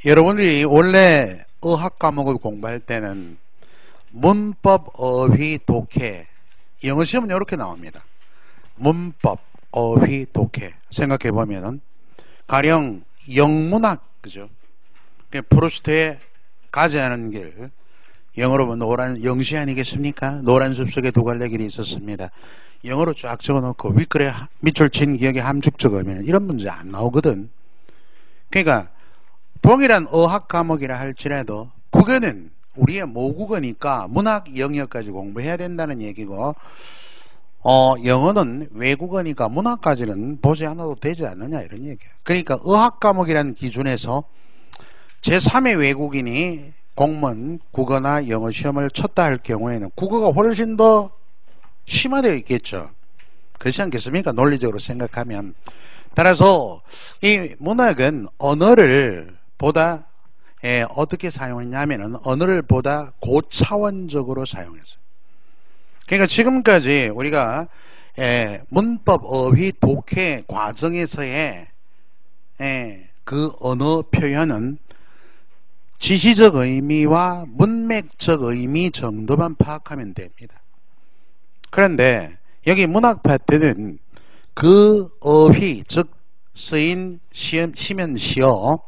여러분들이 원래 어학 과목을 공부할 때는 문법, 어휘, 독해, 영어 시험은 이렇게 나옵니다. 문법, 어휘, 독해 생각해보면은 가령 영문학, 그죠? 프루스트의 가지 않은 길, 영어로 보면 노란 영시 아니겠습니까? 노란 숲속에 두 갈래 길이 있었습니다. 영어로 쫙 적어놓고 윗글에 밑줄 친 기억에 함축 적으면 이런 문제 안 나오거든. 그러니까 동일한 어학 과목이라 할지라도 국어는 우리의 모국어니까 문학 영역까지 공부해야 된다는 얘기고, 영어는 외국어니까 문학까지는 보지 않아도 되지 않느냐 이런 얘기야. 그러니까 어학 과목이라는 기준에서 제3의 외국인이 공무원 국어나 영어 시험을 쳤다 할 경우에는 국어가 훨씬 더 심화되어 있겠죠. 그렇지 않겠습니까? 논리적으로 생각하면. 따라서 이 문학은 언어를 보다 어떻게 사용했냐면은 언어를 보다 고차원적으로 사용했어요. 그러니까 지금까지 우리가 문법, 어휘, 독해 과정에서의 그 언어 표현은 지시적 의미와 문맥적 의미 정도만 파악하면 됩니다. 그런데 여기 문학 파트는 그 어휘, 즉 쓰인 시면 시어,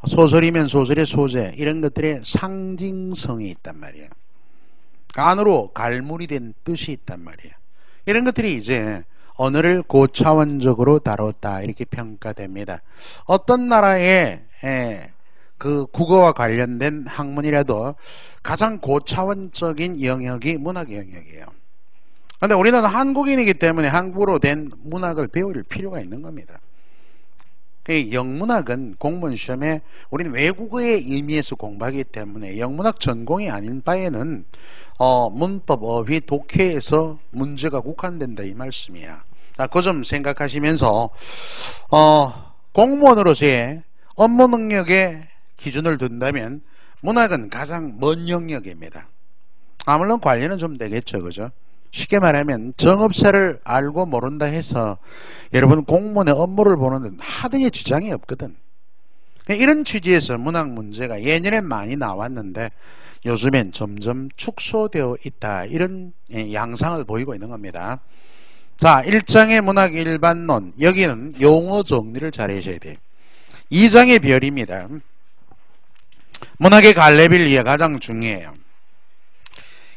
소설이면 소설의 소재, 이런 것들의 상징성이 있단 말이에요. 안으로 갈무리 된 뜻이 있단 말이에요. 이런 것들이 이제 언어를 고차원적으로 다뤘다 이렇게 평가됩니다. 어떤 나라의 그 국어와 관련된 학문이라도 가장 고차원적인 영역이 문학 영역이에요. 그런데 우리는 한국인이기 때문에 한국어로 된 문학을 배울 필요가 있는 겁니다. 영문학은 공무원 시험에 우리는 외국어의 의미에서 공부하기 때문에 영문학 전공이 아닌 바에는 문법, 어휘, 독해에서 문제가 국한된다 이 말씀이야. 그 점 생각하시면서 공무원으로서의 업무 능력에 기준을 둔다면 문학은 가장 먼 영역입니다. 물론 관련은 좀 되겠죠, 그죠? 쉽게 말하면 정업사를 알고 모른다 해서 여러분 공무원의 업무를 보는 데는 하등의 지장이 없거든. 이런 취지에서 문학 문제가 예전엔 많이 나왔는데 요즘엔 점점 축소되어 있다, 이런 양상을 보이고 있는 겁니다. 자, 1장의 문학 일반론, 여기는 용어 정리를 잘 하셔야 돼요. 2장의 별입니다. 문학의 갈래별 이해 가장 중요해요.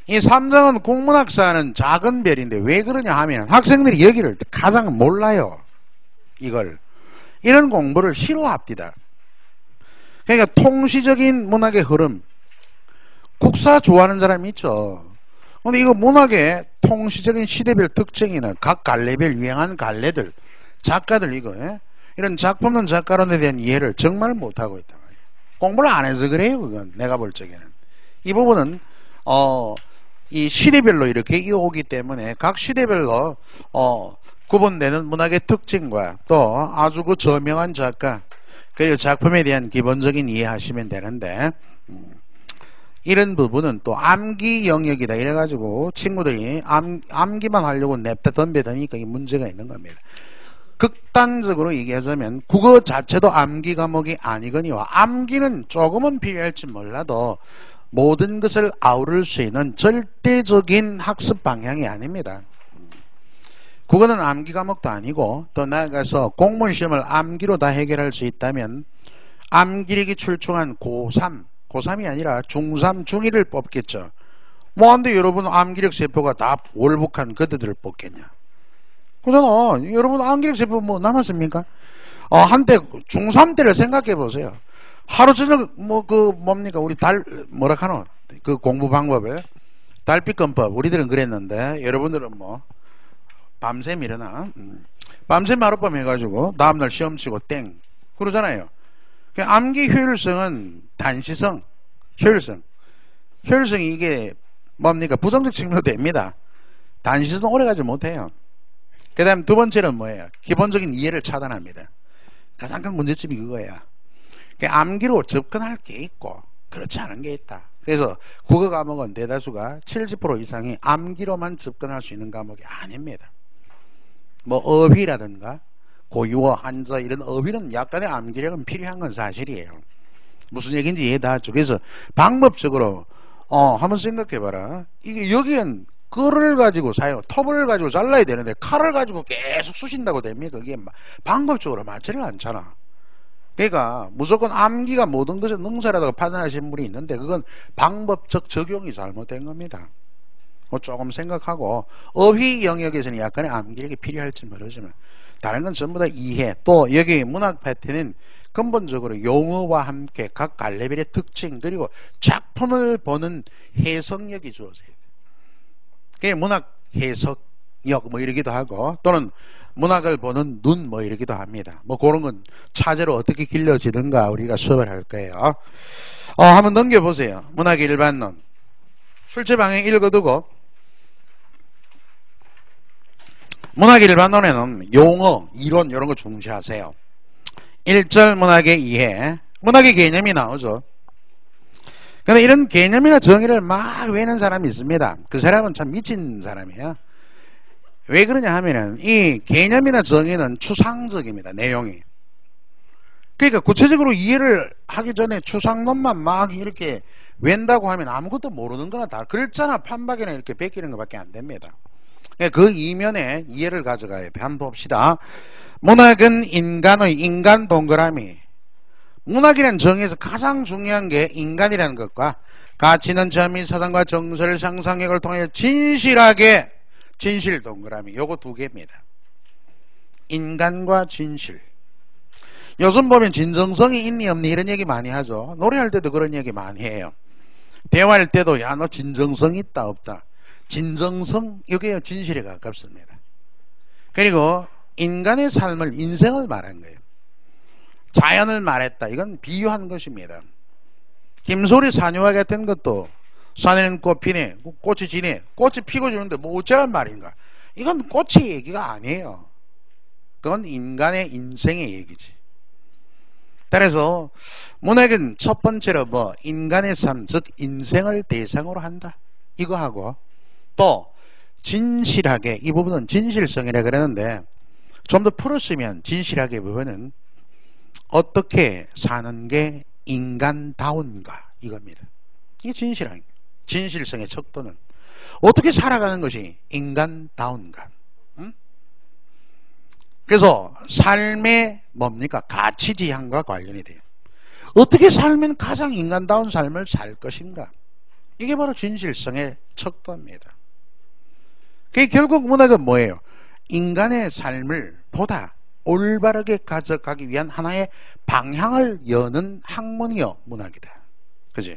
이 3장은 국문학사 하는 작은 별인데 왜 그러냐 하면 학생들이 여기를 가장 몰라요. 이런 공부를 싫어합니다. 그러니까 통시적인 문학의 흐름, 국사 좋아하는 사람이 있죠. 근데 이거 문학의 통시적인 시대별 특징이나 각 갈래별 유행한 갈래들, 작가들 이런 작품론 작가론에 대한 이해를 정말 못하고 있단 말이에요. 공부를 안 해서 그래요. 그건 내가 볼 적에는 이 부분은 이 시대별로 이렇게 이어오기 때문에 각 시대별로 구분되는 문학의 특징과 또 아주 그 저명한 작가 그리고 작품에 대한 기본적인 이해하시면 되는데, 이런 부분은 또 암기 영역이다 이래가지고 친구들이 암기만 하려고 냅다 덤벼드니까 이 문제가 있는 겁니다. 극단적으로 얘기하자면 국어 자체도 암기 과목이 아니거니와 암기는 조금은 필요할지 몰라도 모든 것을 아우를 수 있는 절대적인 학습 방향이 아닙니다. 국어는 암기 과목도 아니고, 또 나아가서 공무원 시험을 암기로 다 해결할 수 있다면 암기력이 출중한 고3이 아니라 중3, 중1을 뽑겠죠. 근데 여러분 암기력 세포가 다 월북한 그들을 뽑겠냐? 그잖아. 여러분 암기력 세포 뭐 남았습니까? 한때 중3 때를 생각해 보세요. 하루 저녁 우리 그 공부 방법을 달빛권법, 우리들은 그랬는데 여러분들은 밤샘 일어나 밤샘 하룻밤 해가지고 다음날 시험 치고 땡 그러잖아요. 암기 효율성은 단시성, 효율성이 이게 부정적 측면도 됩니다. 단시성 오래가지 못해요. 그 다음 두 번째는 뭐예요? 기본적인 이해를 차단합니다. 가장 큰 문제점이 그거야. 암기로 접근할 게 있고 그렇지 않은 게 있다. 그래서 국어 과목은 대다수가 70% 이상이 암기로만 접근할 수 있는 과목이 아닙니다. 어휘라든가 고유어, 한자 이런 어휘는 약간의 암기력은 필요한 건 사실이에요. 무슨 얘기인지 이해 다 하죠. 그래서 방법적으로 한번 생각해봐라. 이게 여기엔 끌을 가지고 톱을 가지고 잘라야 되는데 칼을 가지고 계속 쑤신다고 됩니까? 그게 방법적으로 맞지를 않잖아. 그러니까 무조건 암기가 모든 것은 능사라고 판단하시는 분이 있는데 그건 방법적 적용이 잘못된 겁니다. 조금 생각하고 어휘 영역에서는 약간의 암기력이 필요할지 모르지만 다른 건 전부 다 이해. 또 여기 문학 파트는 근본적으로 용어와 함께 각 갈래별의 특징 그리고 작품을 보는 해석력이 주어져야 돼. 그게 문학 해석력 뭐 이러기도 하고 또는 문학을 보는 눈 뭐 이러기도 합니다. 뭐 그런 건 차제로 어떻게 길러지는가 우리가 수업을 할 거예요. 한번 넘겨보세요. 문학의 일반론. 출제방에 읽어두고 문학의 일반론에는 용어, 이론 이런 거 중시하세요. 1절 문학의 이해. 문학의 개념이 나오죠. 근데 이런 개념이나 정의를 막 외우는 사람이 있습니다. 그 사람은 참 미친 사람이에요. 왜 그러냐 하면은 이 개념이나 정의는 추상적입니다. 내용이. 그러니까 구체적으로 이해를 하기 전에 추상론만 막 이렇게 웬다고 하면 아무것도 모르는 거나 다 글자나 판박이나 이렇게 베끼는 것밖에 안 됩니다. 그 이면에 이해를 가져가야 돼. 한번 봅시다. 문학은 인간 동그라미. 문학이라는 정의에서 가장 중요한 게 인간이라는 것과 가치는 점이 사상과 정서를 상상력을 통해 진실하게 진실 동그라미 요거 두 개입니다. 인간과 진실. 요즘 보면 진정성이 있니 없니 이런 얘기 많이 하죠. 노래할 때도 그런 얘기 많이 해요. 대화할 때도 야 너 진정성 있다 없다. 진정성 이게 진실에 가깝습니다. 그리고 인간의 삶을 인생을 말한 거예요. 자연을 말했다. 이건 비유한 것입니다. 김소리 산유화 같은 것도 산에는 꽃 피네, 꽃이 지네, 꽃이 피고 지는데 뭐 어쩌란 말인가. 이건 꽃의 얘기가 아니에요. 그건 인간의 인생의 얘기지. 따라서 문학은 첫 번째로 인간의 삶, 즉 인생을 대상으로 한다. 이거 하고 또 진실하게, 이 부분은 진실성이라 그러는데 좀 더 풀었으면 진실하게 부분은 어떻게 사는 게 인간다운가 이겁니다. 이게 진실한 진실성의 척도는 어떻게 살아가는 것이 인간다운가. 그래서 삶의 뭡니까? 가치지향과 관련이 돼요. 어떻게 살면 가장 인간다운 삶을 살 것인가. 이게 바로 진실성의 척도입니다. 그게 결국 문학은 뭐예요? 인간의 삶을 보다 올바르게 가져가기 위한 하나의 방향을 여는 학문이요 문학이다. 그죠?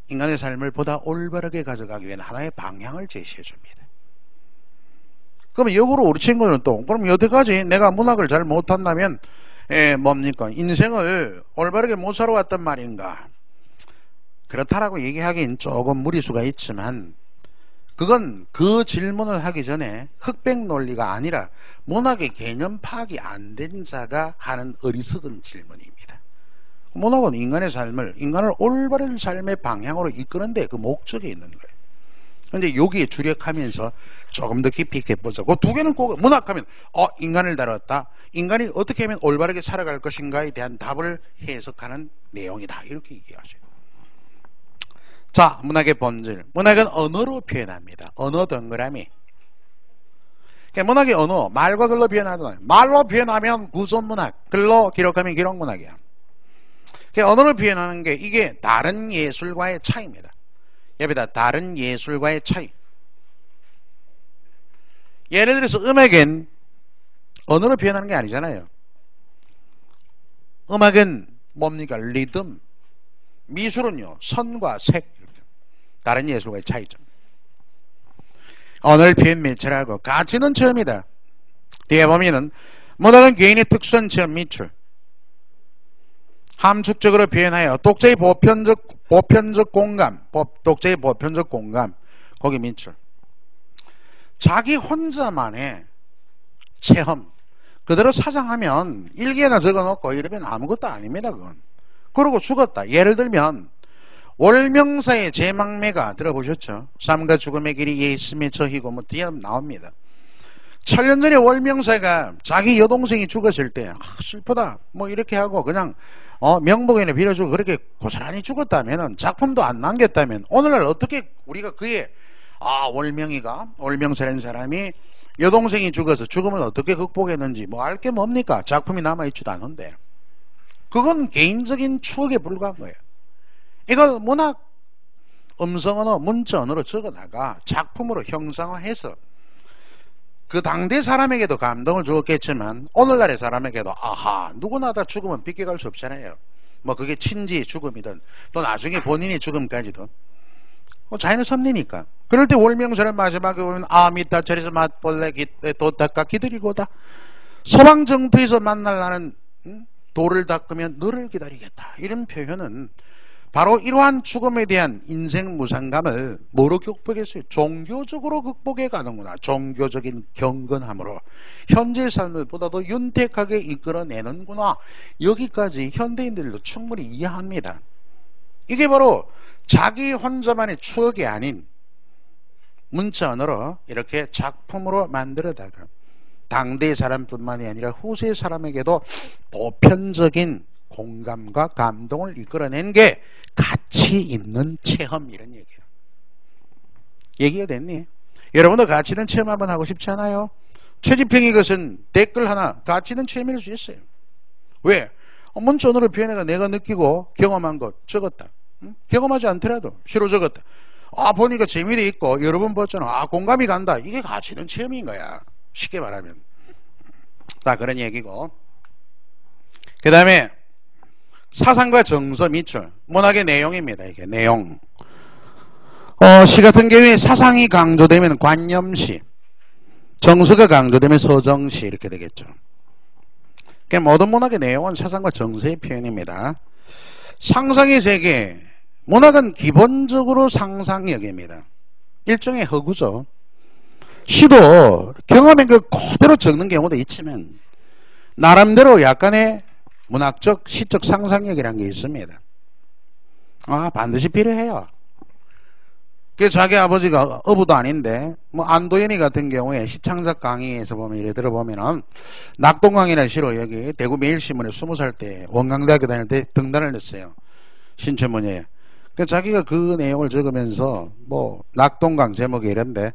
인간의 삶을 보다 올바르게 가져가기 위한 하나의 방향을 제시해 줍니다. 그러면 역으로 우리 친구는 또 그럼 여태까지 내가 문학을 잘 못한다면 뭡니까? 인생을 올바르게 못 살아왔단 말인가? 그렇다라고 얘기하기엔 조금 무리수가 있지만 그건 그 질문을 하기 전에 흑백 논리가 아니라 문학의 개념 파악이 안 된 자가 하는 어리석은 질문입니다. 문학은 인간의 삶을, 인간을 올바른 삶의 방향으로 이끄는데 그 목적이 있는 거예요. 근데 여기에 주력하면서 조금 더 깊이 있게 보자. 그 두 개는 꼭 문학하면 인간을 다뤘다. 인간이 어떻게 하면 올바르게 살아갈 것인가에 대한 답을 해석하는 내용이다. 이렇게 얘기하죠. 자, 문학의 본질. 문학은 언어로 표현합니다. 언어 동그라미. 문학의 언어, 말과 글로 표현하잖아요. 말로 표현하면 구존문학, 글로 기록하면 기록문학이야. 언어로 표현하는 게 이게 다른 예술과의 차이입니다. 여기다 다른 예술과의 차이. 예를 들어서 음악은 언어로 표현하는 게 아니잖아요. 음악은 뭡니까? 리듬. 미술은요, 선과 색. 다른 예술과의 차이점. 언어를 표현 매체라고 가치는 처음이다. 뒤에 보면은 문학은 개인의 특수한 체험 미출. 함축적으로 표현하여 독자의 보편적 공감, 독자의 보편적 공감, 거기 미출. 자기 혼자만의 체험, 그대로 사장하면 일기에나 적어놓고 이러면 아무것도 아닙니다. 그건. 그러고 죽었다. 예를 들면 월명사의 제망매가 들어보셨죠? 삶과 죽음의 길이 예 있음에 저희고 뭐 뒤에 나옵니다. 천년 전에 월명사가 자기 여동생이 죽었을 때 슬프다 뭐 이렇게 하고 그냥 명복이나 빌어주고 그렇게 고스란히 죽었다면 작품도 안 남겼다면 오늘날 어떻게 우리가 그의 월명사라는 사람이 여동생이 죽어서 죽음을 어떻게 극복했는지 뭐 알 게 뭡니까? 작품이 남아있지도 않은데 그건 개인적인 추억에 불과한 거예요. 이걸 문학 음성언어 문자언어로 적어다가 작품으로 형상화해서 그 당대 사람에게도 감동을 주었겠지만 오늘날의 사람에게도 누구나 다 죽으면 비껴갈 수 없잖아요. 뭐 그게 친지의 죽음이든 또 나중에 본인의 죽음까지도 자연의 섭리니까. 그럴 때 월명사를 마지막에 보면 미타철에서 맛볼래 도닦아 기다리고다 서방정토에서 만날라는 돌을 닦으면 너를 기다리겠다. 이런 표현은 바로 이러한 죽음에 대한 인생 무상감을 뭐로 극복했어요? 종교적으로 극복해 가는구나. 종교적인 경건함으로 현재 삶을 보다도 윤택하게 이끌어내는구나. 여기까지 현대인들도 충분히 이해합니다. 이게 바로 자기 혼자만의 추억이 아닌 문자언어로 이렇게 작품으로 만들어다가 당대 사람뿐만이 아니라 후세 사람에게도 보편적인 공감과 감동을 이끌어낸 게 가치 있는 체험 이런 얘기예요. 얘기가 됐니? 여러분도 가치 있는 체험 한번 하고 싶지 않아요? 최지평이 것은 댓글 하나 가치 있는 체험일 수 있어요. 왜? 문자언어로 표현해가 내가 느끼고 경험한 것 적었다. 경험하지 않더라도 시로 적었다. 보니까 재미도 있고 여러 번 봤잖아. 공감이 간다. 이게 가치 있는 체험인 거야. 쉽게 말하면. 그런 얘기고. 그 다음에 사상과 정서 미출. 문학의 내용입니다. 이게 내용. 시 같은 경우에 사상이 강조되면 관념시, 정서가 강조되면 서정시 이렇게 되겠죠. 그러니까 모든 문학의 내용은 사상과 정서의 표현입니다. 상상의 세계. 문학은 기본적으로 상상력입니다. 일종의 허구죠. 시도 경험인 그 그대로 적는 경우도 있지만 나름대로 약간의 문학적, 시적 상상력이라는 게 있습니다. 반드시 필요해요. 그 자기 아버지가 어부도 아닌데 뭐 안도현이 같은 경우에 시창작 강의에서 보면 예를 들어 보면은 낙동강이라는 시로 여기 대구 매일신문에 20살 때 원광대학교 다닐 때 등단을 했어요. 신천문예에. 그 자기가 그 내용을 적으면서 뭐 낙동강 제목이 이런데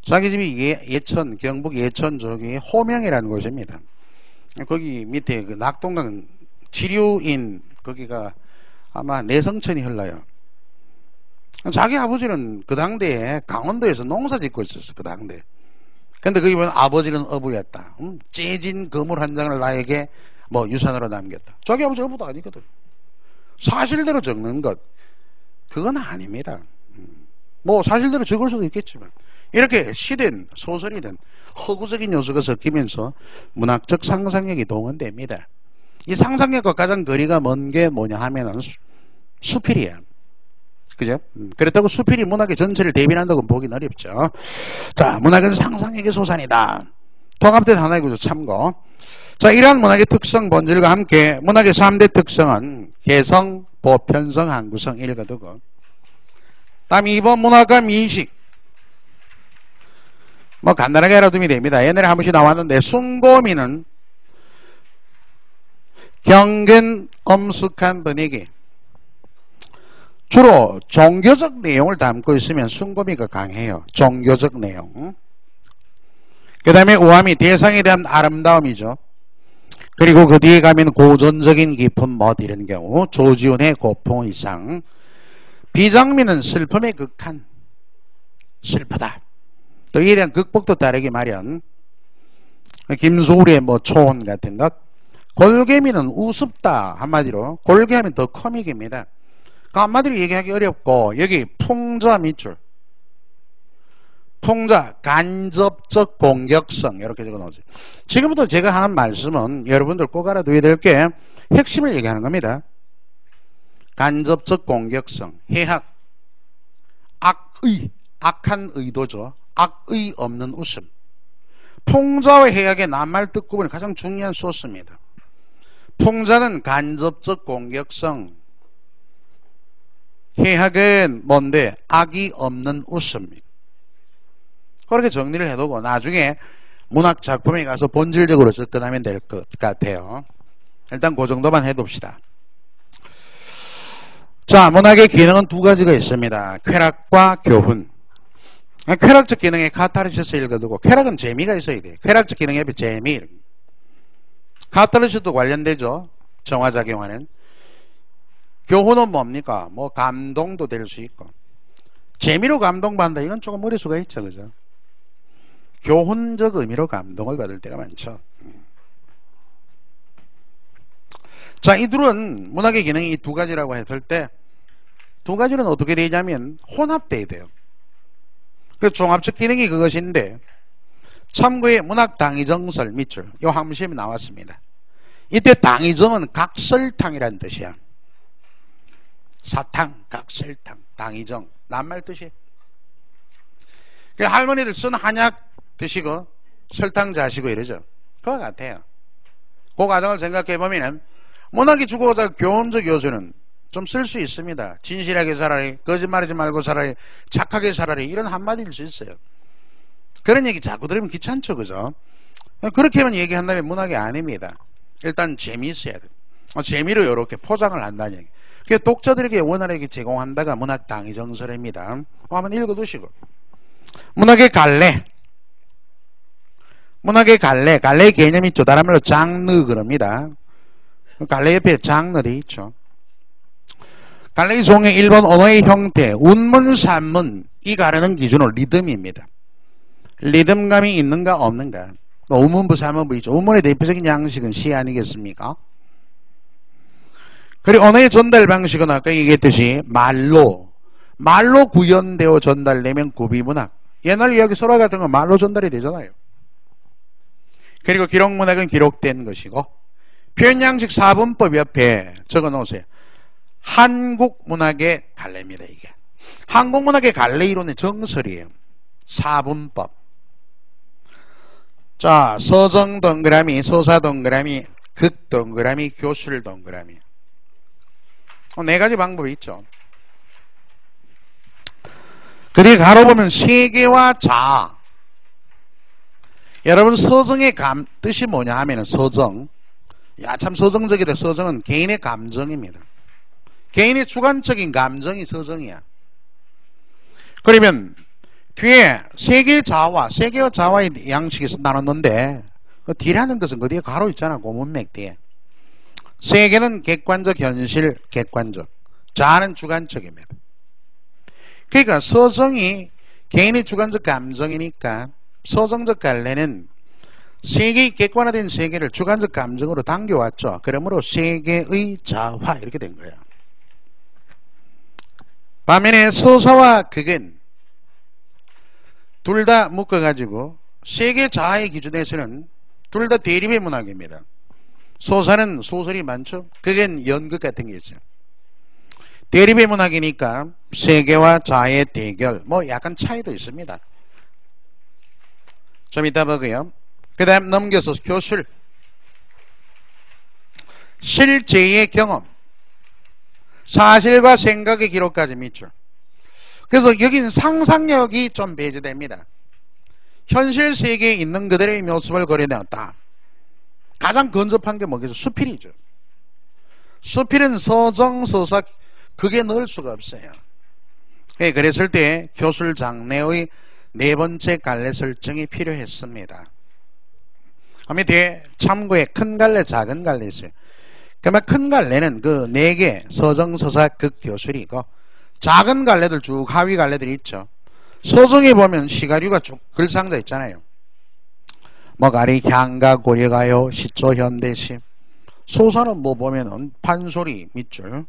자기 집이 예천, 경북 예천 쪽이 호명이라는 곳입니다. 거기 밑에 그 낙동강 지류인 거기가 아마 내성천이 흘러요. 자기 아버지는 그 당대에 강원도에서 농사 짓고 있었어. 그 당대. 근데 거기 보면 아버지는 어부였다. 째진 거물 한 장을 나에게 뭐 유산으로 남겼다. 자기 아버지 어부도 아니거든. 사실대로 적는 것 그건 아닙니다. 뭐 사실대로 적을 수도 있겠지만 이렇게 시든 소설이든 허구적인 요소가 섞이면서 문학적 상상력이 동원됩니다. 이 상상력과 가장 거리가 먼 게 뭐냐 하면은 수필이에요. 그죠? 그렇다고 수필이 문학의 전체를 대변한다고 보긴 어렵죠. 자, 문학은 상상력의 소산이다. 통합된 하나의 구조 참고. 자, 이러한 문학의 특성, 본질과 함께 문학의 3대 특성은 개성, 보편성, 항구성 읽어두고. 다음 2번 문학과 미식. 뭐 간단하게 알아두면 됩니다. 옛날에 한 번씩 나왔는데 숭고미는 경근 엄숙한 분위기. 주로 종교적 내용을 담고 있으면 숭고미가 강해요. 종교적 내용. 그 다음에 우아미 대상에 대한 아름다움이죠. 그리고 그 뒤에 가면 고전적인 깊은 멋 이런 경우 조지훈의 고풍 이상. 비장미는 슬픔의 극한. 슬프다. 또 이에 대한 극복도 따르기 마련. 김소울의 뭐 초혼 같은 것. 골개미는 우습다. 한마디로 골개하면 더 코믹입니다. 그 한마디로 얘기하기 어렵고 여기 풍자 밑줄. 풍자 간접적 공격성 이렇게 적어놓으세요. 지금부터 제가 하는 말씀은 여러분들 꼭 알아둬야 될 게 핵심을 얘기하는 겁니다. 간접적 공격성, 해학, 악한 의도죠. 악의 없는 웃음. 풍자와 해학의 낱말 뜻구분이 가장 중요한 소스입니다. 풍자는 간접적 공격성, 해학은 뭔데? 악이 없는 웃음. 그렇게 정리를 해두고 나중에 문학 작품에 가서 본질적으로 접근하면 될 것 같아요. 일단 그 정도만 해둡시다. 자, 문학의 기능은 두 가지가 있습니다. 쾌락과 교훈. 쾌락적 기능에 카타르시스 읽어두고, 쾌락은 재미가 있어야 돼. 쾌락적 기능에 재미. 카타르시스도 관련되죠. 정화작용하는. 교훈은 뭡니까? 뭐 감동도 될 수 있고, 재미로 감동받는다, 이건 조금 어릴 수가 있죠, 그죠? 교훈적 의미로 감동을 받을 때가 많죠. 자, 이 둘은 문학의 기능이 이 두 가지라고 했을 때, 두 가지는 어떻게 되냐면 혼합돼야 돼요. 그 종합적 기능이 그것인데, 참고에 문학 당위정설 밑줄, 이 함시험이 나왔습니다. 이때 당위정은 각설탕이라는 뜻이야. 사탕, 각설탕, 당위정, 낱말 뜻이. 그 할머니들 쓴 한약 드시고 설탕 자시고 이러죠. 그거 같아요. 그 과정을 생각해 보면은 문학이 주고자 교훈적 요소는 좀 쓸 수 있습니다. 진실하게 살아라, 거짓말하지 말고 살아라, 착하게 살아라, 이런 한마디일 수 있어요. 그런 얘기 자꾸 들으면 귀찮죠, 그죠? 그렇게만 얘기한다면 문학이 아닙니다. 일단 재미있어야 돼. 재미로 이렇게 포장을 한다는 얘기. 그 독자들에게 원활하게 제공한다가 문학 당위정설입니다. 한번 읽어두시고. 문학의 갈래. 문학의 갈래. 갈래의 개념이 있죠. 다른 말로 장르 그럽니다. 갈래 옆에 장르 돼 있죠. 갈래의 종의 일본 언어의 형태, 운문, 산문, 이 가르는 기준으로 리듬입니다. 리듬감이 있는가 없는가. 우문부, 산문부 있죠. 우문의 대표적인 양식은 시 아니겠습니까? 그리고 언어의 전달 방식은 아까 얘기했듯이 말로 구현되어 전달되면 구비문학. 옛날 이야기 소라 같은 건 말로 전달이 되잖아요. 그리고 기록문학은 기록된 것이고, 표현양식 4분법 옆에 적어놓으세요. 한국문학의 갈래입니다. 이게 한국문학의 갈래 이론의 정설이에요. 4분법. 자, 서정 동그라미, 서사 동그라미, 극 동그라미, 교술 동그라미. 네 가지 방법이 있죠. 그 뒤에 가로 보면 세계와 자아. 여러분, 서정의 뜻이 뭐냐 하면 서정. 야, 참 서정적이다. 서정은 개인의 감정입니다. 개인의 주관적인 감정이 서정이야. 그러면 뒤에 세계의 자아와 세계와 자아의 양식에서 나눴는데, 그 뒤라는 것은 그 뒤에 가로 있잖아. 고문맥 뒤에. 세계는 객관적, 현실, 객관적. 자아는 주관적입니다. 그러니까 서정이 개인의 주관적 감정이니까 서정적 갈래는 세계의 객관화된 세계를 주관적 감정으로 당겨왔죠. 그러므로 세계의 자화 이렇게 된 거예요. 반면에 서사와 극은 둘 다 묶어가지고 세계 자아의 기준에서는 둘 다 대립의 문학입니다. 서사는 소설이 많죠. 극은 연극 같은 게 있어요. 대립의 문학이니까 세계와 자아의 대결, 뭐 약간 차이도 있습니다. 좀 이따 보고요. 그 다음 넘겨서 교술. 실제의 경험. 사실과 생각의 기록까지 밑줄. 그래서 여긴 상상력이 좀 배제됩니다. 현실 세계에 있는 그들의 모습을 그려내었다. 가장 근접한 게 뭐겠어요? 수필이죠. 수필은 서정, 서사, 그게 넣을 수가 없어요. 그랬을 때 교술 장르의 네 번째 갈래 설정이 필요했습니다. 밑에 참고에 큰 갈래, 작은 갈래 있어요. 그러면 큰 갈래는 그 네 개 서정, 서사, 극, 교술이고, 작은 갈래들 쭉 하위 갈래들이 있죠. 서정에 보면 시가류가 쭉 글상자 있잖아요. 가리, 향가, 고려가요, 시조, 현대시. 소설은 뭐 보면은 판소리 밑줄,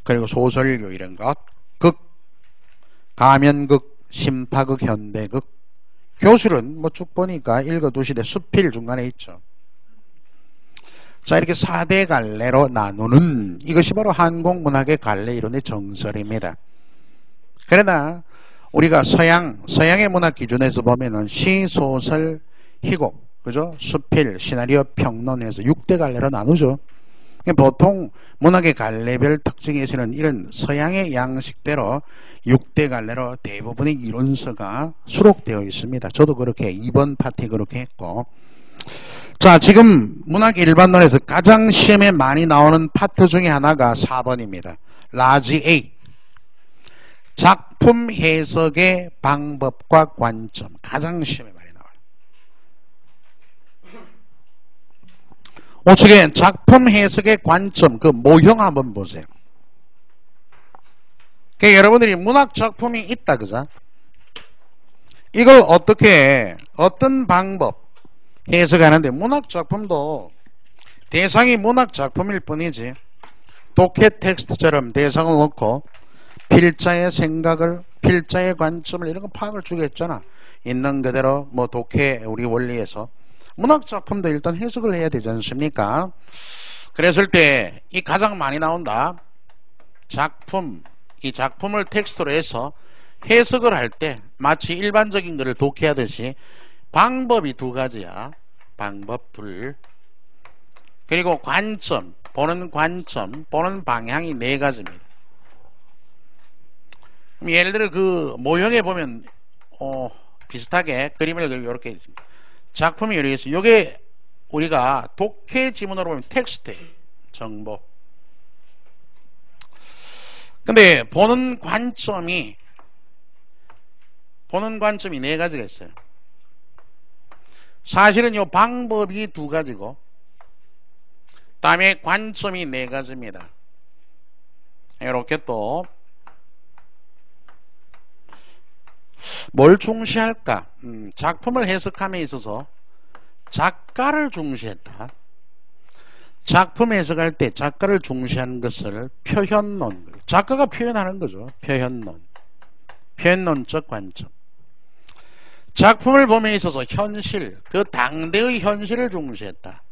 그리고 소설류 이런 것, 극, 가면극, 심파극, 현대극. 교술은 뭐 쭉 보니까 읽어두시되 수필 중간에 있죠. 자, 이렇게 4대 갈래로 나누는 이것이 바로 한국문학의 갈래 이론의 정설입니다. 그러나 우리가 서양의 문학 기준에서 보면은 시, 소설, 희곡, 그죠? 수필, 시나리오, 평론에서 6대 갈래로 나누죠. 보통 문학의 갈래별 특징에서는 이런 서양의 양식대로 6대 갈래로 대부분의 이론서가 수록되어 있습니다. 저도 그렇게 2번 파트 그렇게 했고, 자, 지금 문학 일반론에서 가장 시험에 많이 나오는 파트 중에 하나가 4번입니다. 라지 A. 작품 해석의 방법과 관점. 가장 시험에 많이 나와요. 우측에 작품 해석의 관점, 그 모형 한번 보세요. 그러니까 여러분들이 문학 작품이 있다, 그죠? 이걸 어떻게, 어떤 방법 해석하는데, 문학 작품도 대상이 문학 작품일 뿐이지, 독해 텍스트처럼 대상을 놓고 필자의 생각을, 필자의 관점을 이런 거 파악을 주겠잖아. 있는 그대로 뭐 독해 우리 원리에서 문학 작품도 일단 해석을 해야 되지 않습니까? 그랬을 때 이 가장 많이 나온다. 작품, 이 작품을 텍스트로 해서 해석을 할 때 마치 일반적인 것을 독해하듯이 방법이 두 가지야. 방법 둘. 그리고 관점, 보는 관점, 보는 방향이 네 가지입니다. 예를 들어 그 모형에 보면 비슷하게 그림을 이렇게 있습니다. 작품이 이렇게 있어요. 이게 우리가 독해 지문으로 보면 텍스트, 정보. 근데 보는 관점이 네 가지가 있어요. 사실은 이 방법이 두 가지고 다음에 관점이 네 가지입니다. 이렇게 또 뭘 중시할까? 작품을 해석함에 있어서 작가를 중시했다. 작품 해석할 때 작가를 중시한 것을 표현론, 작가가 표현하는 거죠. 표현론, 표현론적 관점. 작품을 봄에 있어서 현실, 그 당대의 현실을 중시했다.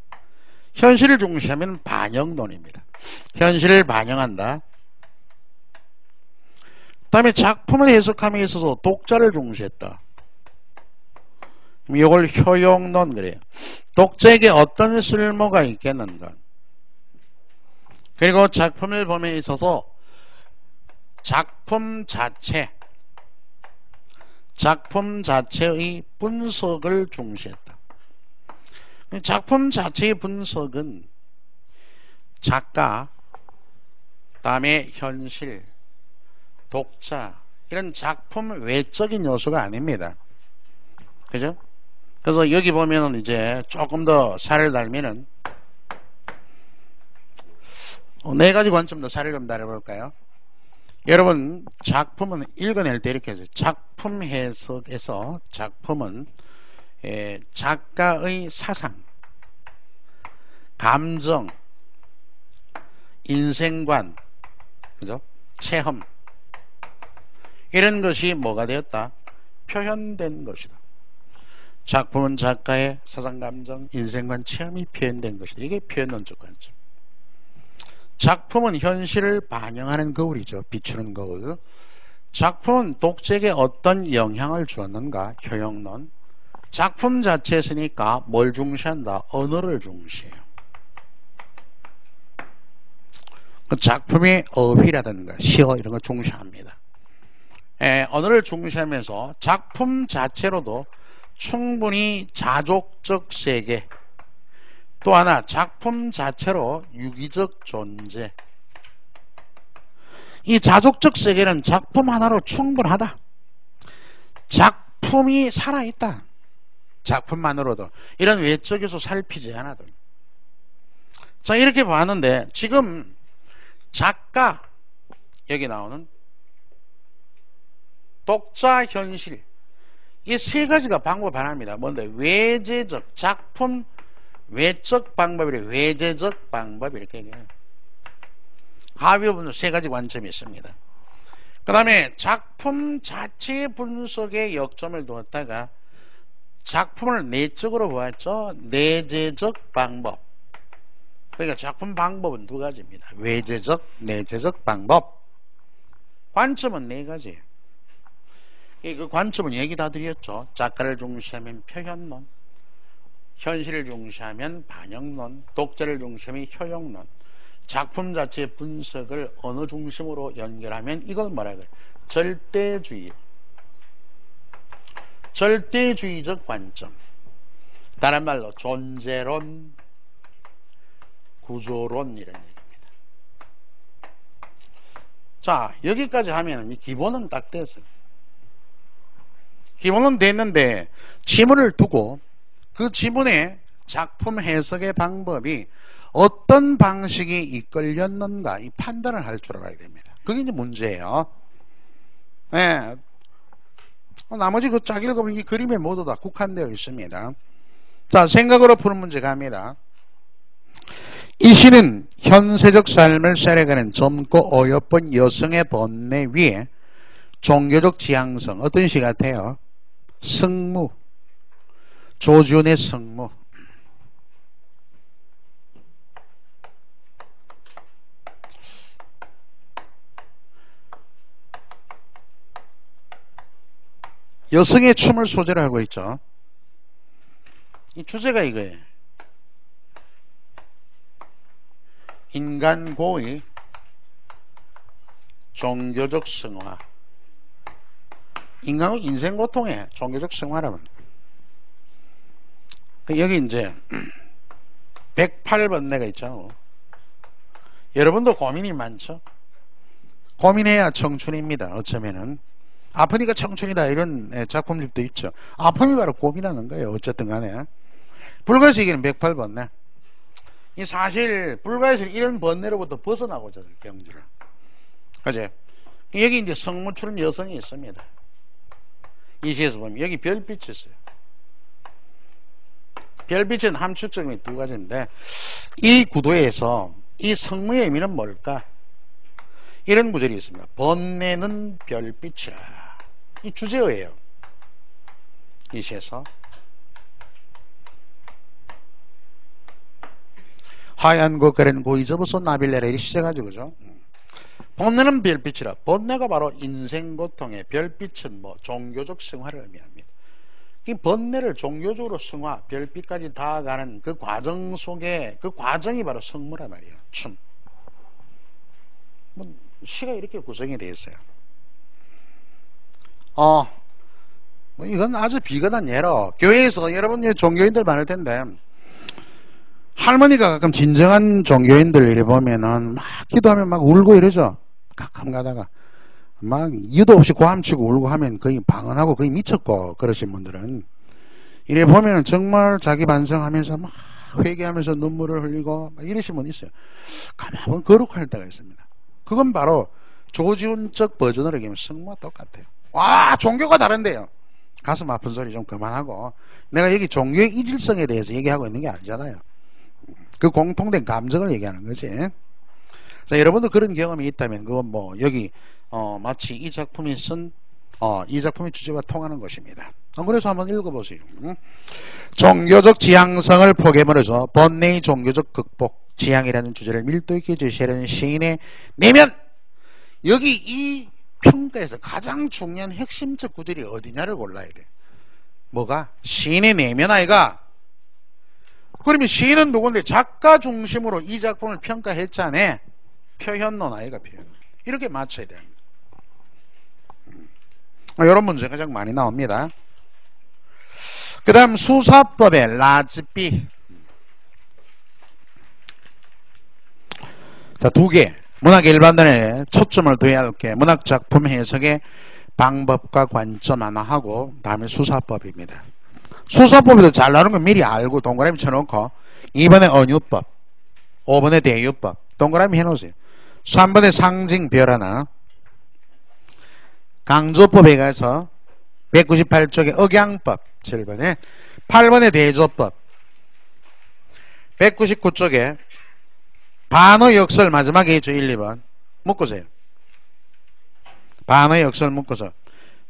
현실을 중시하면 반영론입니다. 현실을 반영한다. 그 다음에 작품을 해석함에 있어서 독자를 중시했다. 이걸 효용론 그래요. 독자에게 어떤 쓸모가 있겠는가. 그리고 작품을 봄에 있어서 작품 자체의 분석을 중시했다. 작품 자체의 분석은 작가, 다음에 현실, 독자, 이런 작품 외적인 요소가 아닙니다. 그죠? 그래서 여기 보면은 이제 조금 더 살을 달면은 네 가지 관점 더 살을 좀 달아볼까요? 여러분, 작품은 읽어낼 때 이렇게 해서 작품 해석에서 작품은 작가의 사상, 감정, 인생관, 그죠? 체험, 이런 것이 뭐가 되었다? 표현된 것이다. 작품은 작가의 사상, 감정, 인생관, 체험이 표현된 것이다. 이게 표현론적 관점. 작품은 현실을 반영하는 거울이죠. 비추는 거울. 작품은 독자에게 어떤 영향을 주었는가? 효용론. 작품 자체였으니까 뭘 중시한다? 언어를 중시해요. 그 작품의 어휘라든가 시어 이런 걸 중시합니다. 언어를 중시하면서 작품 자체로도 충분히 자족적 세계, 또 하나 작품 자체로 유기적 존재. 이 자족적 세계는 작품 하나로 충분하다. 작품이 살아있다. 작품만으로도 이런 외적 요소 살피지 않아도. 자, 이렇게 봤는데 지금 작가, 여기 나오는 독자, 현실, 이 세 가지가 방법을 바랍니다. 뭔데? 외제적, 작품 외적 방법이래. 외제적 방법 이렇게 얘기해요. 하위 부분도 세 가지 관점이 있습니다. 그 다음에 작품 자체의 분석에 역점을 두었다가 작품을 내적으로 보았죠. 내재적 방법. 그러니까 작품 방법은 두 가지입니다. 외재적, 내재적 방법. 관점은 네 가지예요. 그 관점은 얘기 다 드렸죠. 작가를 중시하면 표현론, 현실을 중시하면 반영론, 독자를 중시하면 효용론. 작품 자체의 분석을 어느 중심으로 연결하면 이걸 뭐라 그래? 절대주의. 절대주의적 관점. 다른 말로 존재론, 구조론 이런 얘기입니다. 자, 여기까지 하면 이 기본은 딱 됐어요. 기본은 됐는데 지문을 두고 그 지문의 작품 해석의 방법이 어떤 방식이 이끌렸는가 이 판단을 할 줄 알아야 됩니다. 그게 이제 문제예요. 네. 나머지 그 쫙 읽어보면 이 그림에 모두 다 국한되어 있습니다. 자, 생각으로 푸는 문제 갑니다. 이 시는 현세적 삶을 살아가는 젊고 어여쁜 여성의 번뇌 위에 종교적 지향성, 어떤 시 같아요? 승무, 조지훈의 승무. 여성의 춤을 소재로 하고 있죠. 이 주제가 이거예요. 인간 고의, 종교적 승화. 인간의 인생 고통의 종교적 승화라면. 여기 이제 108번뇌가 있잖아요. 여러분도 고민이 많죠? 고민해야 청춘입니다. 어쩌면은. 아프니까 청춘이다 이런 작품집도 있죠. 아픔이 바로 고민하는 거예요. 어쨌든 간에. 불가에서 얘기는 108번뇌. 이 사실 불가에서 이런 번뇌로부터 벗어나고자 할 경지를. 그죠? 여기 이제 성무추는 여성이 있습니다. 이 시에서 보면 여기 별빛이 있어요. 별빛은 함축점이 두 가지인데 이 구도에서 이 성무의 의미는 뭘까? 이런 구절이 있습니다. 번뇌는 별빛이라. 이 주제어예요. 이 시에서 하얀 것가는 고이 접어서 나빌레라 이렇게 시작하죠. 그죠? 번뇌는 별빛이라. 번뇌가 바로 인생 고통의, 별빛은 뭐 종교적 승화를 의미합니다. 이 번뇌를 종교적으로 승화, 별빛까지 다가가는 그 과정 속에 그 과정이 바로 성무란 말이에요. 춤. 뭐 시가 이렇게 구성이 되어 있어요. 뭐 이건 아주 비근한 예로 교회에서 여러분 종교인들 많을 텐데 할머니가 가끔 진정한 종교인들 이래 보면은 막 기도하면 막 울고 이러죠. 가끔 가다가 막 이유도 없이 고함치고 울고 하면 거의 방언하고 거의 미쳤고 그러신 분들은 이래 보면은 정말 자기 반성하면서 막 회개하면서 눈물을 흘리고 막 이러신 분 있어요. 가만 보면 거룩할 때가 있습니다. 그건 바로 조지훈적 버전으로 얘기하면 성모와 똑같아요. 와, 종교가 다른데요. 가슴 아픈 소리 좀 그만하고. 내가 여기 종교의 이질성에 대해서 얘기하고 있는 게 아니잖아요. 그 공통된 감정을 얘기하는 거지. 자, 여러분도 그런 경험이 있다면 그건 뭐 여기 마치 이 작품이 이 작품의 주제와 통하는 것입니다. 그래서 한번 읽어보세요. 종교적 지향성을 포개물어서 번뇌의 종교적 극복, 지향이라는 주제를 밀도 있게 제시하는 시인의 내면. 여기 이 평가에서 가장 중요한 핵심적 구절이 어디냐를 골라야 돼. 뭐가? 시인의 내면 아이가. 그러면 시인은 누군데? 작가 중심으로 이 작품을 평가했잖아. 표현론 아이가 표현론. 이렇게 맞춰야 됩니다. 이런 문제가 가장 많이 나옵니다. 그 다음 수사법의 라즈비. 자, 두 개. 문학 일반론에 초점을 둬야 할 게 문학작품 해석의 방법과 관점 하나 하고 다음에 수사법입니다. 수사법에서 잘 나오는 건 미리 알고 동그라미 쳐놓고 2번에 언유법, 5번에 대유법 동그라미 해놓으세요. 3번에 상징별 하나, 강조법에 가서 198쪽에 억양법 7번에 8번에 대조법, 199쪽에 반어 역설 마지막에 있죠. 1, 2번 묶으세요. 반어 역설 묶어서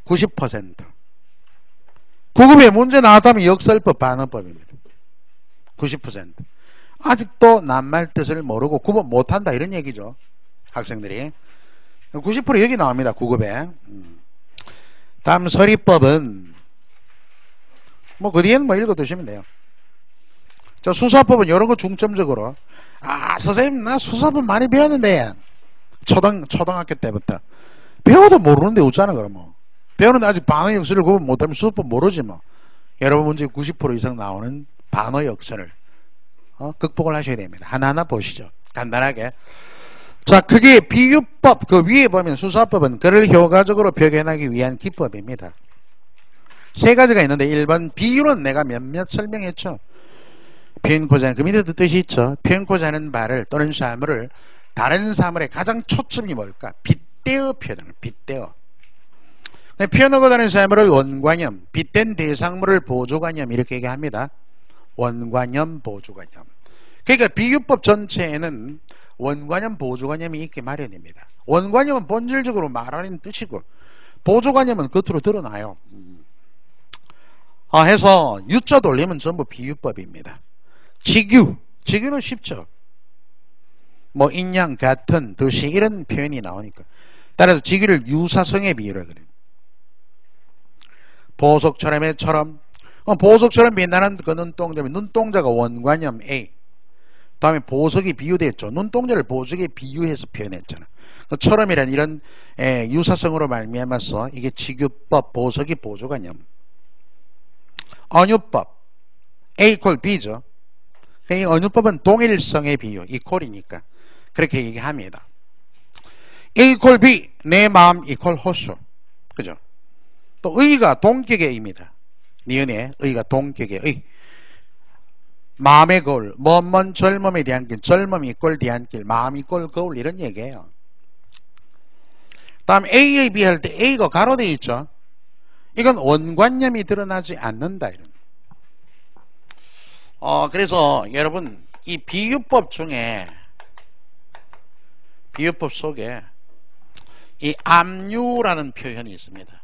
90%. 9급에 문제 나왔다면 역설법 반어법입니다. 90%. 아직도 낱말 뜻을 모르고 구분 못한다 이런 얘기죠. 학생들이. 90% 여기 나옵니다. 9급에. 다음 서리법은 뭐 그 뒤에는 뭐 읽어두시면 돼요. 자, 수사법은 이런 거 중점적으로 선생님 나 수사법 많이 배웠는데 초등학교 때부터 배워도 모르는데 어쩌나 그럼 뭐. 배우는데 아직 반어 역설을 구분 못하면 수사법 모르지 뭐. 여러분 문제 90% 이상 나오는 반어 역설을 극복을 하셔야 됩니다. 하나하나 보시죠. 간단하게. 자, 그게 비유법, 그 위에 보면 수사법은 그를 효과적으로 표현하기 위한 기법입니다. 세 가지가 있는데 1번 비유는 내가 몇몇 설명했죠. 표현코자, 그 밑에도 뜻이 있죠. 표현코자 하는 말을 또는 사물을 다른 사물의 가장 초점이 뭘까? 빗대어 표현을 빗대어. 표현하고자 하는 사물을 원관념, 빗댄 대상물을 보조관념 이렇게 얘기합니다. 원관념, 보조관념. 그러니까 비유법 전체에는 원관념, 보조관념이 있기 마련입니다. 원관념은 본질적으로 말하는 뜻이고 보조관념은 겉으로 드러나요. 해서 유자 돌리면 전부 비유법입니다. 직유는 쉽죠. 뭐 인양, 같은, 듯이 이런 표현이 나오니까. 따라서 직유를 유사성의 비유라 그래요. 보석처럼처럼 보석처럼 빛나는 그 눈동자면 눈동자가 원관념 A. 다음에 보석이 비유됐죠. 눈동자를 보석에 비유해서 표현했잖아. 처럼이란 이런 유사성으로 말미암아서 이게 직유법, 보석이 보조관념. 언유법 A 콜 B죠. 이 언유법은 동일성의 비유, 이퀄이니까 그렇게 얘기합니다. A 콜 B, 내 마음 이퀄 호수. 그죠? 또 의가 동격의 의입니다. 니은의 의가 동격의 의. 마음의 거울, 먼 젊음에 대한 길, 젊음이 이꼴 대한 길, 마음 이꼴 거울 이런 얘기예요. 다음 A, B 할 때 A가 가로되어 있죠. 이건 원관념이 드러나지 않는다. 이런. 그래서 여러분 이 비유법 중에 비유법 속에 이 압류라는 표현이 있습니다.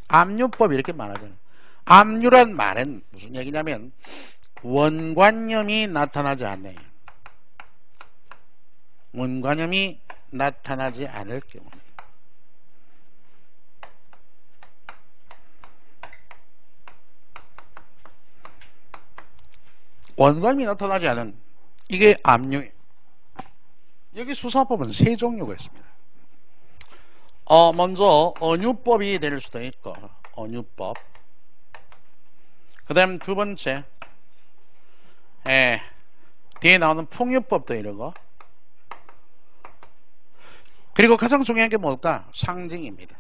압류법 이렇게 말하잖아요. 압류란 말은 무슨 얘기냐면 원관념이 나타나지 않네요. 원관념이 나타나지 않을 경우 원관념이 나타나지 않은 이게 압류. 여기 수사법은 세 종류가 있습니다. 먼저 언유법이 될 수도 있고 언유법. 그 다음 두 번째 뒤에 나오는 풍유법도 이러고 그리고 가장 중요한 게 뭘까? 상징입니다.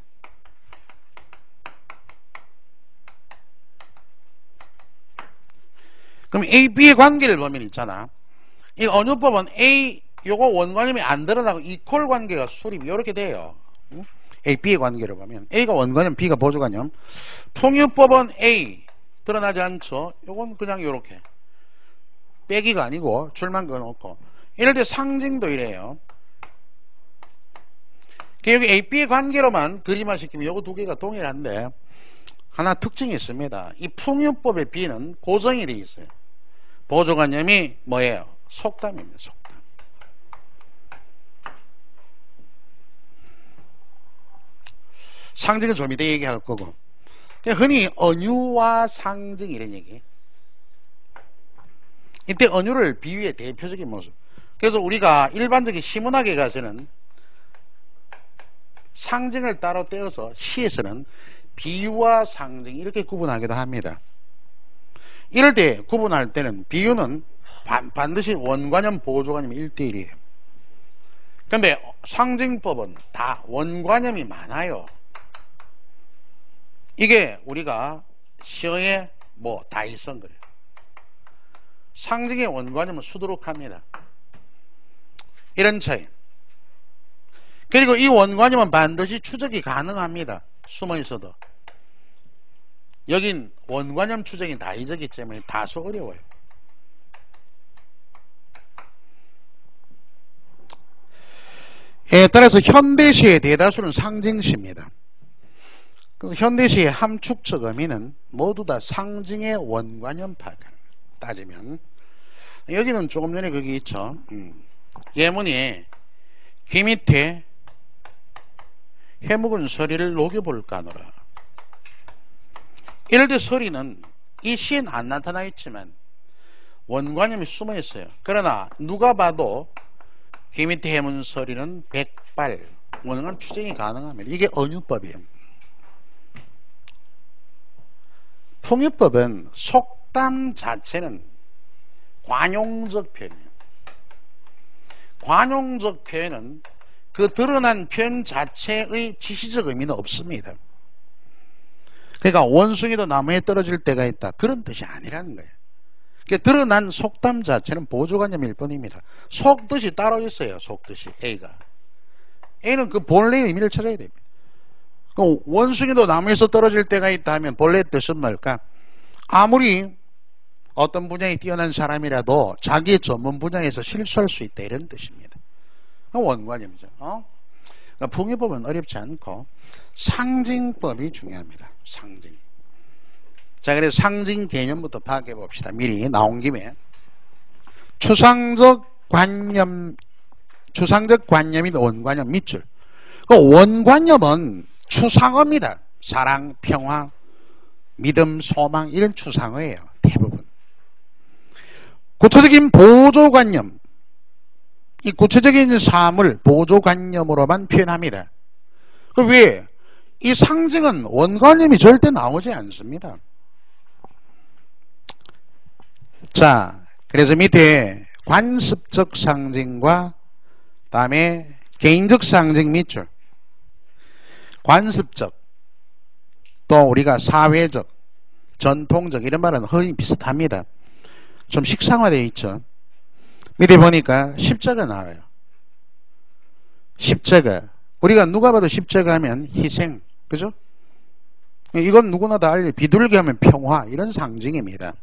그럼 A, B의 관계를 보면 있잖아. 이 언유법은 A 요거 원관념이 안 드러나고 이퀄 관계가 수립이 이렇게 돼요. A, B의 관계를 보면 A가 원관념, B가 보조관념. 풍유법은 A 드러나지 않죠. 요건 그냥 요렇게 빼기가 아니고 줄만 그어놓고 이럴 때 상징도 이래요. 여기 A, B의 관계로만 그림화시키면 요거 두 개가 동일한데 하나 특징이 있습니다. 이 풍유법의 B는 고정이 되어 있어요. 보조관념이 뭐예요? 속담입니다. 속담. 상징은 좀 이따 얘기할 거고 흔히 언유와 상징 이런 얘기. 이때 언유를 비유의 대표적인 모습. 그래서 우리가 일반적인 시문학에 가서는 상징을 따로 떼어서 시에서는 비유와 상징 이렇게 구분하기도 합니다. 이럴 때 구분할 때는 비유는 반드시 원관념 보조관념 1대1이에요. 그런데 상징법은 다 원관념이 많아요. 이게 우리가 시어에 뭐 다이성 그래요. 상징의 원관념은 수두룩합니다. 이런 차이. 그리고 이 원관념은 반드시 추적이 가능합니다. 숨어 있어도. 여긴 원관념 추적이 다이적이기 때문에 다소 어려워요. 따라서 현대시의 대다수는 상징시입니다. 그래서 현대시의 함축적 의미는 모두 다 상징의 원관념 파악하는 거예요. 따지면 여기는 조금 전에 거기 있죠. 예문이 귀 밑에 해묵은 서리를 녹여볼까노라. 이럴 때 서리는 이 시엔 안 나타나 있지만 원관념이 숨어 있어요. 그러나 누가 봐도 귀 밑에 해문서리는 백발 원관 추정이 가능합니다. 이게 언유법이에요. 풍유법은 속담 자체는 관용적 표현이에요. 관용적 표현은 그 드러난 표현 자체의 지시적 의미는 없습니다. 그러니까 원숭이도 나무에 떨어질 때가 있다. 그런 뜻이 아니라는 거예요. 그러니까 드러난 속담 자체는 보조관념일 뿐입니다. 속뜻이 따로 있어요. 속뜻이 A가. A는 그 본래의 의미를 찾아야 됩니다. 원숭이도 나무에서 떨어질 때가 있다 하면 본래의 뜻은 뭘까? 아무리 어떤 분야에 뛰어난 사람이라도 자기의 전문 분야에서 실수할 수 있다 이런 뜻입니다. 원관념이죠. 그러니까 풍유법은 어렵지 않고 상징법이 중요합니다. 상징. 자, 그래서 상징 개념부터 파악해 봅시다. 미리 나온 김에 추상적 관념이 원관념 밑줄. 원관념은 추상어입니다. 사랑, 평화, 믿음, 소망 이런 추상어예요. 대부분. 구체적인 보조관념. 이 구체적인 삶을 보조관념으로만 표현합니다. 왜? 이 상징은 원관념이 절대 나오지 않습니다. 자, 그래서 밑에 관습적 상징과 다음에 개인적 상징 밑줄. 관습적, 또 우리가 사회적, 전통적 이런 말은 거의 비슷합니다. 좀 식상화되어 있죠. 밑에 보니까 십자가 나와요. 십자가. 우리가 누가 봐도 십자가 하면 희생, 그죠? 이건 누구나 다 알죠. 비둘기 하면 평화 이런 상징입니다.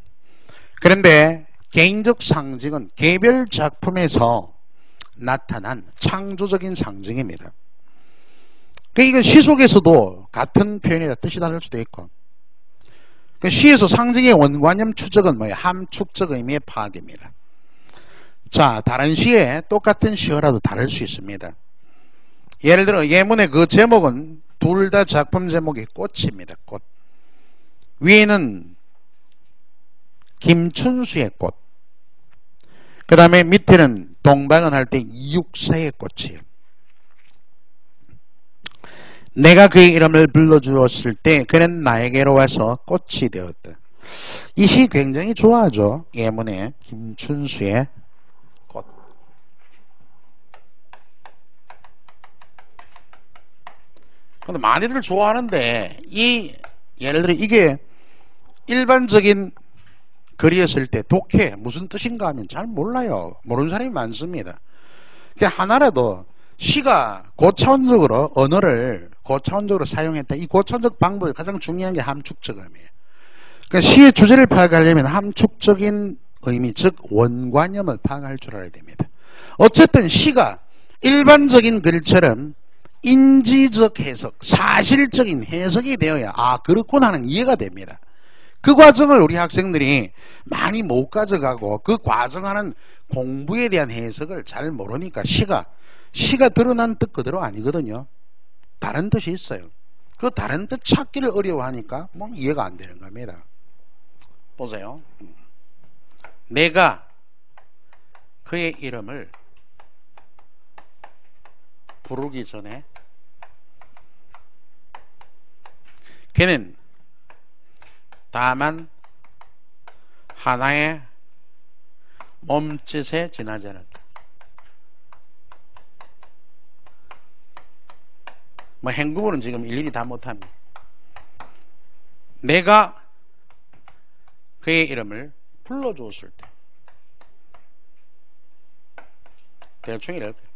그런데 개인적 상징은 개별 작품에서 나타난 창조적인 상징입니다. 이건 시 속에서도 같은 표현이라 뜻이 다를 수도 있고, 시에서 상징의 원관념 추적은 뭐예요? 함축적 의미의 파악입니다. 자, 다른 시에 똑같은 시어라도 다를 수 있습니다. 예를 들어 예문의 그 제목은 둘 다 작품 제목이 꽃입니다. 꽃. 위에는 김춘수의 꽃, 그 다음에 밑에는 동방은 할 때 이육사의 꽃이에요. 내가 그의 이름을 불러주었을 때 그는 나에게로 와서 꽃이 되었다. 이 시 굉장히 좋아하죠. 예문에 김춘수의 꽃. 근데 많이들 좋아하는데 예를 들어 이게 일반적인 글이었을 때 독해 무슨 뜻인가 하면 잘 몰라요. 모르는 사람이 많습니다. 하나라도 시가 고차원적으로 언어를 고차원적으로 사용했다. 이 고차원적 방법이 가장 중요한 게 함축적 의미예요. 그러니까 시의 주제를 파악하려면 함축적인 의미, 즉 원관념을 파악할 줄 알아야 됩니다. 어쨌든 시가 일반적인 글처럼 인지적 해석, 사실적인 해석이 되어야 그렇구나 하는 이해가 됩니다. 그 과정을 우리 학생들이 많이 못 가져가고 그 과정하는 공부에 대한 해석을 잘 모르니까 시가 드러난 뜻 그대로 아니거든요. 다른 뜻이 있어요. 그 다른 뜻 찾기를 어려워하니까 이해가 안 되는 겁니다. 보세요. 내가 그의 이름을 부르기 전에 걔는 다만 하나의 몸짓에 지나지 않았다. 행구부는 지금 일일이 다 못합니다. 내가 그의 이름을 불러주었을 때 대충 이럴 거예요.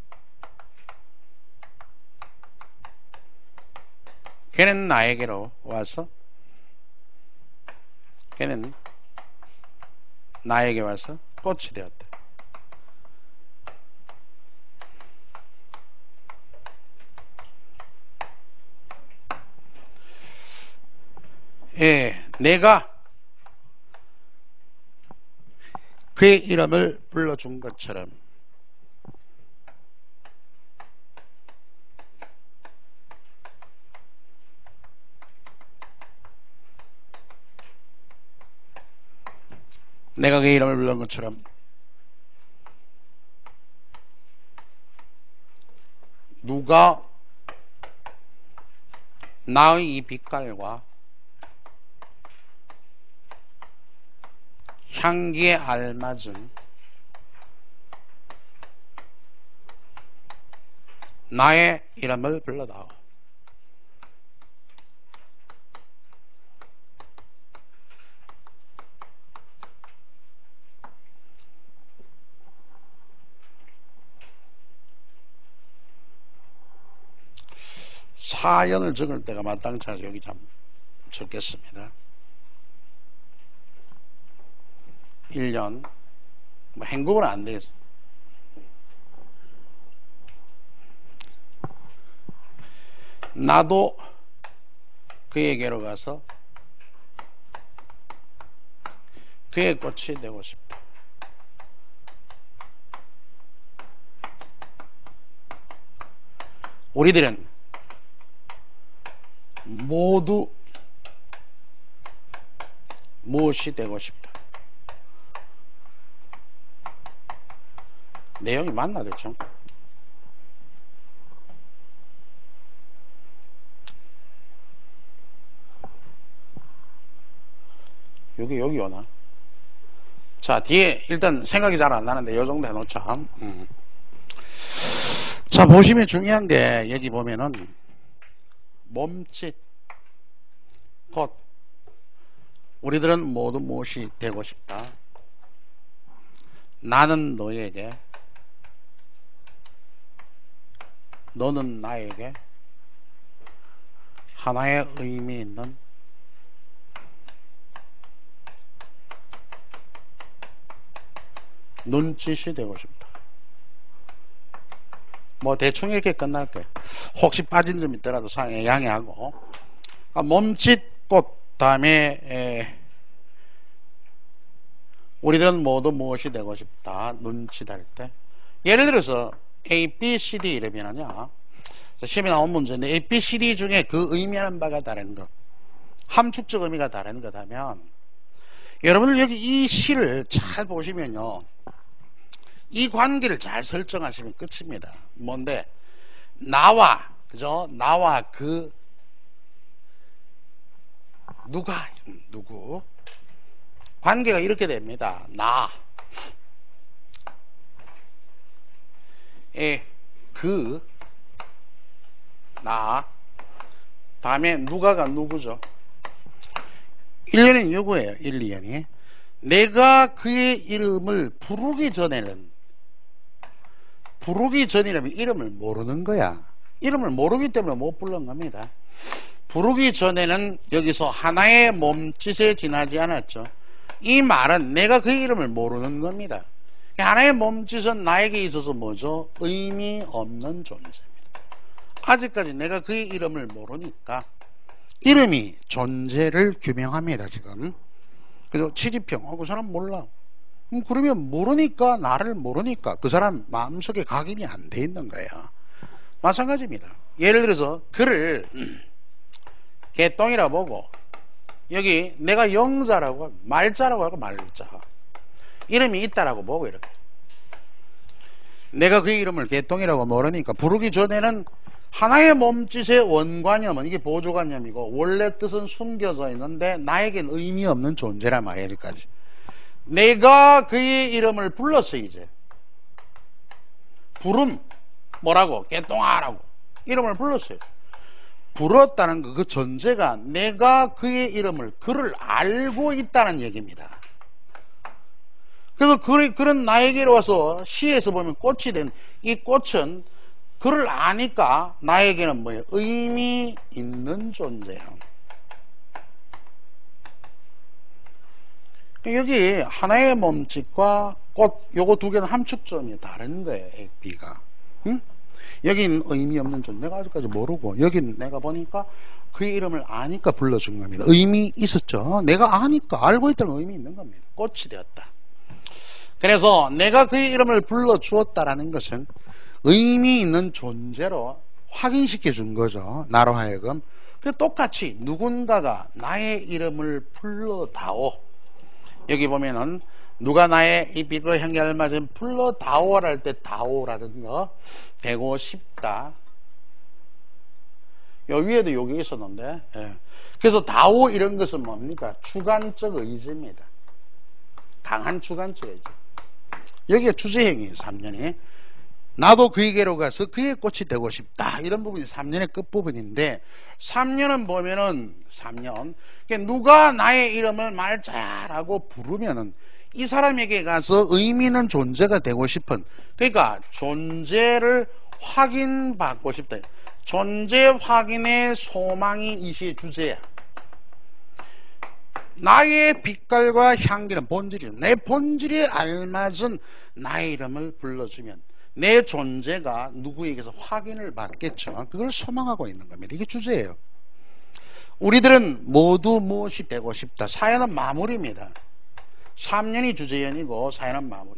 걔는 나에게로 와서 걔는 나에게 와서 꽃이 되었다. 내가 그의 이름을 불러준 것처럼 내가 그 이름을 부른 것처럼 누가 나의 이 빛깔과 향기에 알맞은 나의 이름을 불러다오. 사연을 적을 때가 마땅치 않아서 여기 참 적겠습니다. 1년 뭐 행급은 안 되겠어. 나도 그에게로 가서 그의 꽃이 되고 싶다. 우리들은 모두 무엇이 되고 싶다. 내용이 맞나 대충? 여기 오나? 자, 뒤에 일단 생각이 잘 안 나는데 요 정도 해놓자. 자, 보시면 중요한 게 여기 보면은 몸짓, 곧 우리들은 모두 무엇이 되고 싶다. 나는 너에게, 너는 나에게 하나의 의미 있는 눈짓이 되고 싶다. 뭐 대충 이렇게 끝날 거예요. 혹시 빠진 점 있더라도 양해하고. 몸짓, 꽃, 다음에 우리들은 모두 무엇이 되고 싶다. 눈짓할 때. 예를 들어서 A, B, C, D 이러면은요, 시험에 나온 문제인데 A, B, C, D 중에 그 의미하는 바가 다른 것, 함축적 의미가 다른 거다면, 여러분들 여기 이 시를 잘 보시면요, 이 관계를 잘 설정하시면 끝입니다. 뭔데? 나와, 그죠? 나와 그 누구 관계가 이렇게 됩니다. 나, 나, 다음에 누가가 누구죠? 1년이 누구예요? 1, 2년이. 내가 그의 이름을 부르기 전이라면 이름을 모르는 거야. 이름을 모르기 때문에 못 부른 겁니다. 부르기 전에는 여기서 하나의 몸짓에 지나지 않았죠. 이 말은 내가 그의 이름을 모르는 겁니다. 하나의 몸짓은 나에게 있어서 뭐죠? 의미 없는 존재입니다. 아직까지 내가 그의 이름을 모르니까 이름이 존재를 규명합니다. 지금. 그래서 취지평, 그 사람 몰라. 그러면 모르니까, 나를 모르니까 그 사람 마음속에 각인이 안 돼 있는 거예요. 마찬가지입니다. 예를 들어서 그를 개똥이라고 보고, 여기 내가 영자라고, 말자라고 하고 말자, 이름이 있다라고 보고, 이렇게 내가 그의 이름을 개똥이라고 모르니까 부르기 전에는 하나의 몸짓의 원관념은 이게 보조관념이고 원래 뜻은 숨겨져 있는데 나에겐 의미 없는 존재란 말이에요. 여기까지. 내가 그의 이름을 불렀어. 이제 부름, 뭐라고? 개똥아라고 이름을 불렀어요. 불었다는 그 전제가 내가 그의 이름을, 그를 알고 있다는 얘기입니다. 그래서 그런 나에게로 와서 시에서 보면 꽃이 된 이 꽃은 그를 아니까 나에게는 뭐예요? 의미 있는 존재예요. 여기 하나의 몸짓과 꽃, 요거 두 개는 함축점이 다른 거예요. A, B가. 응? 여긴 의미 없는 존재. 내가 아직까지 모르고, 여긴 내가 보니까 그의 이름을 아니까 불러준 겁니다. 의미 있었죠. 내가 아니까, 알고 있다는 의미 있는 겁니다. 꽃이 되었다. 그래서 내가 그의 이름을 불러주었다라는 것은 의미 있는 존재로 확인시켜 준 거죠. 나로 하여금. 그래서 똑같이 누군가가 나의 이름을 불러다오. 여기 보면은 누가 나의 이 빛과 향기 알맞은 불러다오라 할 때 다오라는 거 되고 싶다. 요 위에도 여기 있었는데, 예. 그래서 다오 이런 것은 뭡니까? 주관적 의지입니다. 강한 주관적 의지. 여기가 주제행이에요. 3년이. 나도 그에게로 가서 그의 꽃이 되고 싶다. 이런 부분이 3년의 끝부분인데 3년은 보면은 3년 누가 나의 이름을 말 잘하고 부르면은 이 사람에게 가서 의미 있는 존재가 되고 싶은, 그러니까 존재를 확인받고 싶다. 존재 확인의 소망이 이 시의 주제야. 나의 빛깔과 향기는 본질이야. 내 본질에 알맞은 나의 이름을 불러주면 내 존재가 누구에게서 확인을 받겠죠. 그걸 소망하고 있는 겁니다. 이게 주제예요. 우리들은 모두 무엇이 되고 싶다. 사연은 마무리입니다. 3년이 주제연이고 사연은 마무리.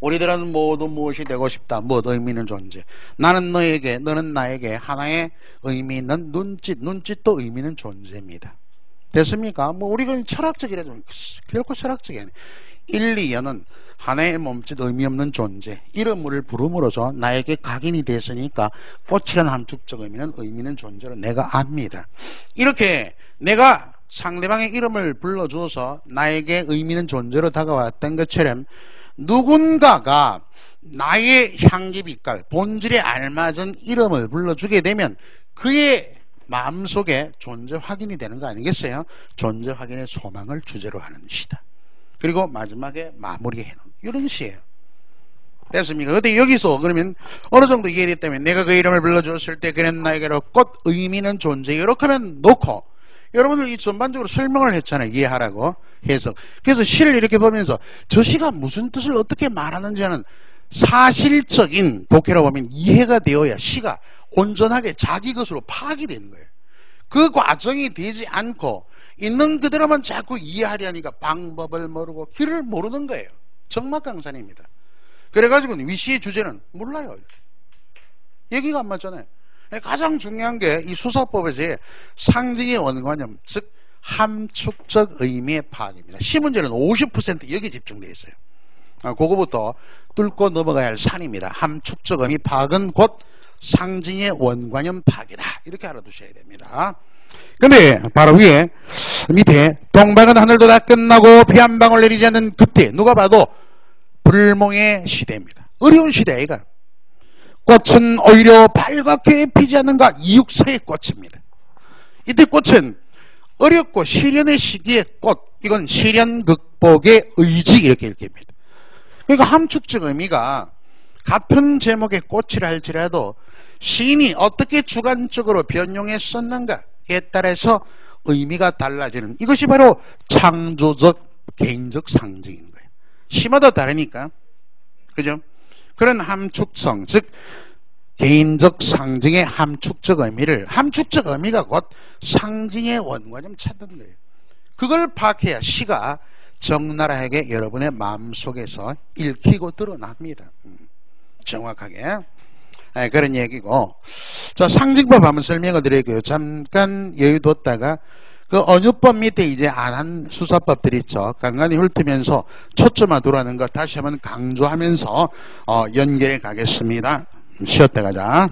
우리들은 모두 무엇이 되고 싶다. 무엇 의미 있는 존재. 나는 너에게, 너는 나에게 하나의 의미 있는 눈짓도 의미 있는 존재입니다. 됐습니까? 뭐 우리가 철학적이라면 결코 철학적이 아니에요. 1, 2년은 하나의 몸짓 의미 없는 존재, 이름을 부름으로써 나에게 각인이 됐으니까 꽃이라는 함축적 의미는 의미 있는 존재로 내가 압니다. 이렇게 내가 상대방의 이름을 불러줘서 나에게 의미 있는 존재로 다가왔던 것처럼 누군가가 나의 향기 빛깔, 본질에 알맞은 이름을 불러주게 되면 그의 마음속에 존재 확인이 되는 거 아니겠어요? 존재 확인의 소망을 주제로 하는 시다. 그리고 마지막에 마무리해놓은 이런 시예요. 됐습니까? 근데 여기서 그러면 어느 정도 이해됐다면 내가 그 이름을 불러줬을 때 그는 나에게로 꽃 의미 있는 존재 이렇게 하면 놓고 여러분들 이 전반적으로 설명을 했잖아요. 이해하라고 해석. 그래서 시를 이렇게 보면서 저 시가 무슨 뜻을 어떻게 말하는지 하는 사실적인 독해로 보면 이해가 되어야 시가 온전하게 자기 것으로 파악이 되는 거예요. 그 과정이 되지 않고 있는 그대로만 자꾸 이해하려니까 방법을 모르고 길을 모르는 거예요. 정막강산입니다. 그래가지고 위시의 주제는 몰라요. 얘기가 안 맞잖아요. 가장 중요한 게 이 수사법에서의 상징의 원관념, 즉 함축적 의미의 파악입니다. 시문제는 50% 여기 집중되어 있어요. 그거부터 뚫고 넘어가야 할 산입니다. 함축적 의미 파악은 곧 상징의 원관념 파악이다. 이렇게 알아두셔야 됩니다. 근데 바로 위에 밑에 동방은 하늘도 다 끝나고 비 한 방울 내리지 않는 그때 누가 봐도 불몽의 시대입니다. 어려운 시대가 꽃은 오히려 발갛게 피지 않는가 이육사의 꽃입니다. 이때 꽃은 어렵고 시련의 시기의 꽃, 이건 시련 극복의 의지 이렇게 읽힙니다. 그러니까 함축적 의미가 같은 제목의 꽃이라 할지라도 시인이 어떻게 주관적으로 변용해 썼는가에 따라서 의미가 달라지는 이것이 바로 창조적 개인적 상징인 거예요. 시마다 다르니까. 그죠? 그런 함축성, 즉 개인적 상징의 함축적 의미를, 함축적 의미가 곧 상징의 원관념 찾는 거예요. 그걸 파악해야 시가 적나라하게 여러분의 마음속에서 읽히고 드러납니다. 정확하게. 그런 얘기고. 자, 상징법 한번 설명을 드릴게요. 잠깐 여유 뒀다가 그 언유법 밑에 이제 안 한 수사법들 있죠. 간간히 훑으면서 초점화 두라는 거 다시 한번 강조하면서 연결해 가겠습니다. 쉬었다 가자.